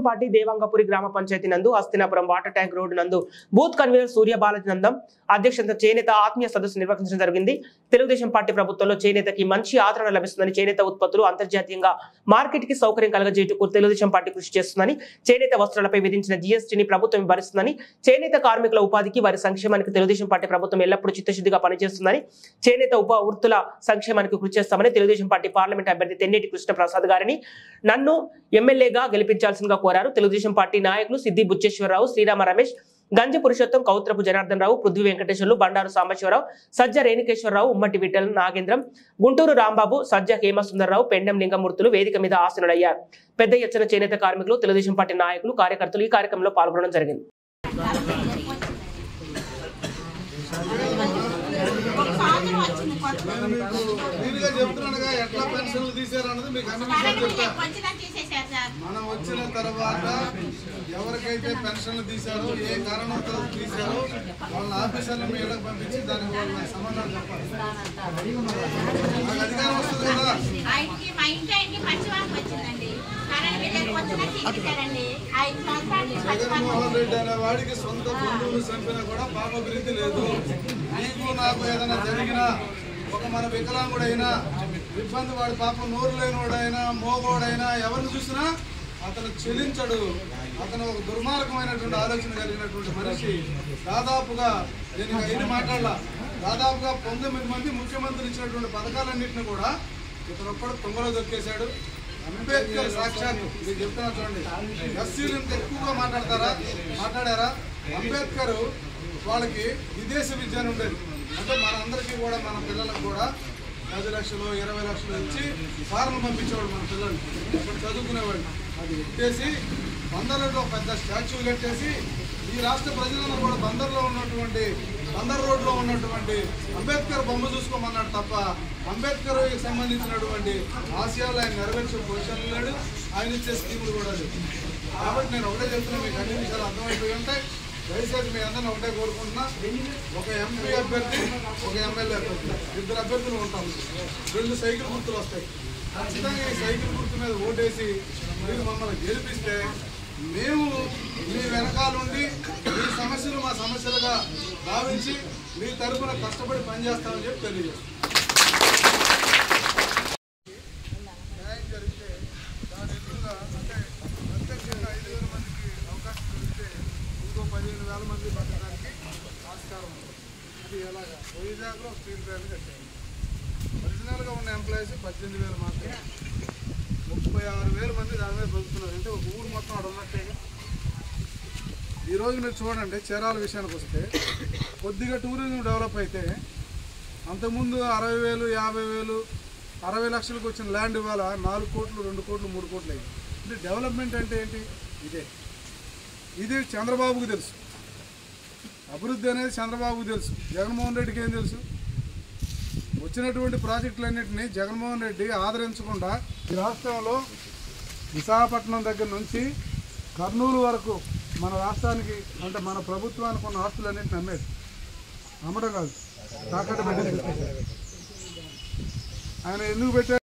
Party దేవాంగపురి గ్రామ పంచాయతీ నందు Hastinapuram water tank road నందు బూత్ కన్వీనర్ సూర్య బాలనందం అధ్యక్షత చేనేత ఆత్మీయ సదస్సు నిర్వహించడం జరిగింది. తెలుగుదేశం పార్టీ ప్రభుత్వంలో చేనేతకి మంచి ఆదరణ లభిస్తుందని, చేనేత ఉత్పత్తులు అంతర్జాతీయంగా మార్కెట్ కి సౌకర్యం కలగజేయటకు తెలుగుదేశం పార్టీ కృషి చేస్తుందని, చేనేత వస్త్రాలపై విధించిన జీఎస్టీని ప్రభుత్వం భరిస్తుందని, చేనేత కార్మికుల ఉపాధికి వారి సంక్షేమానికి తెలుగుదేశం పార్టీ ప్రభుత్వం ఎల్లప్పుడూ చిత్తశుద్ధిగా పనిచేస్తుందని, చేనేత వృత్తుల సంక్షేమానికి కృషి చేస్తామని తెలుగుదేశం పార్టీ పార్లమెంట్ అభ్యర్థి తెన్నేటి కృష్ణప్రసాద్ గారిని నన్ను ఎమ్మెల్యేగా గెలిపించాల్సిందిగా కోరారు. తెలుగుదేశం పార్టీ నాయకులు సిద్ది బుచ్చేశ్వరరావు, శ్రీరామ రమేష్, గంజి పురుషోత్తం, కౌత్రపు జనార్దన్ రావు, పృథ్వీ వెంకటేశ్వర్లు, బండారు సాంబశివరావు, సజ్జ రేణుకేశ్వరరావు, ఉమ్మటి విఠల్ నాగేంద్రం, గుంటూరు రాంబాబు, సజ్జ హేమసుందరరావు, పెండెం లింగమూర్తులు వేదిక మీద ఆసీనులయ్యారు. పెద్ద ఎత్తున చేనేత కార్మికులు, తెలుగుదేశం పార్టీ నాయకులు, కార్యకర్తలు ఈ కార్యక్రమంలో పాల్గొనడం జరిగింది. మనం వచ్చిన తర్వాత ఎవరికైతే పెన్షన్లు తీశారో, ఏ కారణంతో తీశారో వాళ్ళ ఆఫీసర్ల మీద పంపించి దానికి వాళ్ళ సమాధానం చెప్పాలి. నాకు అధికారం వస్తుంది కదా. జగన్మోహన్ రెడ్డి అనే వాడికి సొంత బంధువులు చంపినా కూడా పాపభివృద్ధి లేదు. నీకు నాకు ఏదైనా జరిగినా, ఒక మన వికలాంగుడైనా, ఇబ్బంది వాడు పాపం నోరు లేనివాడైనా, మోగోడైనా ఎవరిని చూసినా అతను చెల్లించడు. అతను ఒక దుర్మార్గమైనటువంటి ఆలోచన కలిగినటువంటి మనిషి. దాదాపుగా నేను ఎన్ని మాట్లాడాల, దాదాపుగా 19 మంది ముఖ్యమంత్రులు ఇచ్చినటువంటి పథకాలన్నింటినీ కూడా ఇతను ఒక్కడు తొంగలో దొరికేశాడు. అంబేద్కర్ సాక్షాత్తు మీరు చెప్తున్నా చూడండి, ఎస్సీలు ఇంత ఎక్కువగా మాట్లాడారా? అంబేద్కర్ వాళ్ళకి విదేశ విద్య అని ఉండేది. అంటే మనందరికీ కూడా, మన పిల్లలకు కూడా 10 లక్షలు 20 లక్షలు ఇచ్చి ఫారెన్ పంపించేవాడు మన పిల్లలు. అప్పుడు చదువుకునేవాడు. అది ఎత్తేసి బందర్లో పెద్ద స్టాచ్యూ కట్టేసి ఈ రాష్ట్ర ప్రజలందరూ కూడా బందర్ రోడ్లో ఉన్నటువంటి అంబేద్కర్ బొమ్మ చూసుకోమన్నాడు తప్ప అంబేద్కర్ సంబంధించినటువంటి ఆశయాలు ఆయన నెరవేర్చే పొజిషన్ లేడు. ఆయన ఇచ్చే స్కీములు కూడా లేదు. కాబట్టి నేను ఒకటే చెప్తున్నా, మీకు అన్ని విషయాలు అర్థమైపోయి ఉంటాయి. దయచేసి మీ అందరినీ ఒకటే కోరుకుంటున్నా, ఒక ఎంపీ అభ్యర్థి, ఒక ఎమ్మెల్యే అభ్యర్థి, 2 అభ్యర్థులు ఉంటాం. 2 సైకిల్ గుర్తులు వస్తాయి. ఖచ్చితంగా ఈ సైకిల్ గుర్తు మీద ఓటేసి మీరు మమ్మల్ని గెలిపిస్తే మేము మీ వెనకాలండి మీ సమస్యలు మా సమస్యలుగా భావించి మీ తరఫున కష్టపడి పనిచేస్తామని చెప్పి తెలియజేస్తాం. న్యాయం జరిగితే దాని ఎదురుగా అంటే ప్రత్యక్షంగా 5,000 మందికి అవకాశం దొరికితే ఇంకో 15,000 మంది బతకడానికి ఆస్కారం ఉంది. అది ఎలాగా వైజాగ్లో స్టీల్ ప్లాంట్ కట్టారు. ఒరిజినల్గా ఉన్న ఎంప్లాయీస్ 18,000 మాత్రమే. 36,000 మంది దాని మీద బతుకుతున్నారు. అంటే ఒక ఊరు మొత్తం అక్కడ ఉన్నట్టే. ఈరోజు మీరు చూడండి, చీరాల విషయానికి వస్తే కొద్దిగా టూరిజం డెవలప్ అయితే అంతకుముందు 60,000, 50,000, 60 లక్షలకు వచ్చిన ల్యాండ్ ఇవాళ 4 కోట్లు, 2 కోట్లు, 3 కోట్లు అయింది. అంటే డెవలప్మెంట్ అంటే ఏంటి? ఇది చంద్రబాబుకు తెలుసు. అభివృద్ధి అనేది చంద్రబాబుకు తెలుసు. జగన్మోహన్ రెడ్డికి ఏం తెలుసు? వచ్చినటువంటి ప్రాజెక్టులన్నింటినీ జగన్మోహన్ రెడ్డి ఆదరించకుండా ఈ రాష్ట్రంలో విశాఖపట్నం దగ్గర నుంచి కర్నూలు వరకు మన రాష్ట్రానికి, అంటే మన ప్రభుత్వానికి ఉన్న ఆస్తులన్నింటినీ అమ్మేది. అమ్మడం కాదు, తాకట్టు పెట్టేసి ఆయన ఎందుకు పెట్టారు?